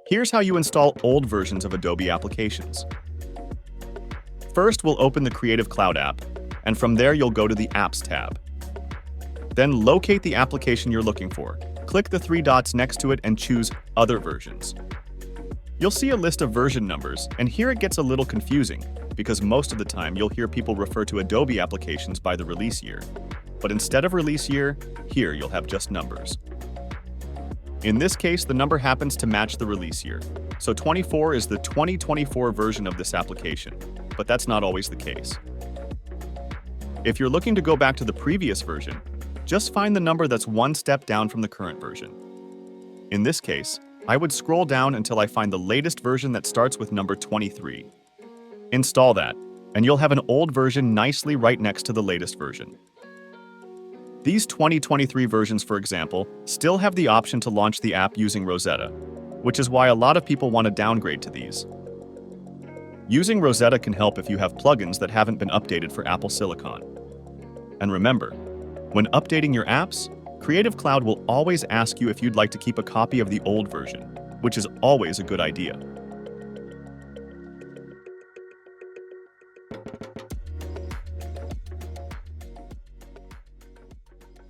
Here's how you install old versions of Adobe applications. First, we'll open the Creative Cloud app, and from there you'll go to the Apps tab. Then locate the application you're looking for. Click the three dots next to it and choose Other Versions. You'll see a list of version numbers, and here it gets a little confusing, because most of the time you'll hear people refer to Adobe applications by the release year. But instead of release year, here you'll have just numbers. In this case, the number happens to match the release year. So 24 is the 2024 version of this application, but that's not always the case. If you're looking to go back to the previous version, just find the number that's one step down from the current version. In this case, I would scroll down until I find the latest version that starts with number 23. Install that, and you'll have an old version nicely right next to the latest version. These 2023 versions, for example, still have the option to launch the app using Rosetta, which is why a lot of people want to downgrade to these. Using Rosetta can help if you have plugins that haven't been updated for Apple Silicon. And remember, when updating your apps, Creative Cloud will always ask you if you'd like to keep a copy of the old version, which is always a good idea.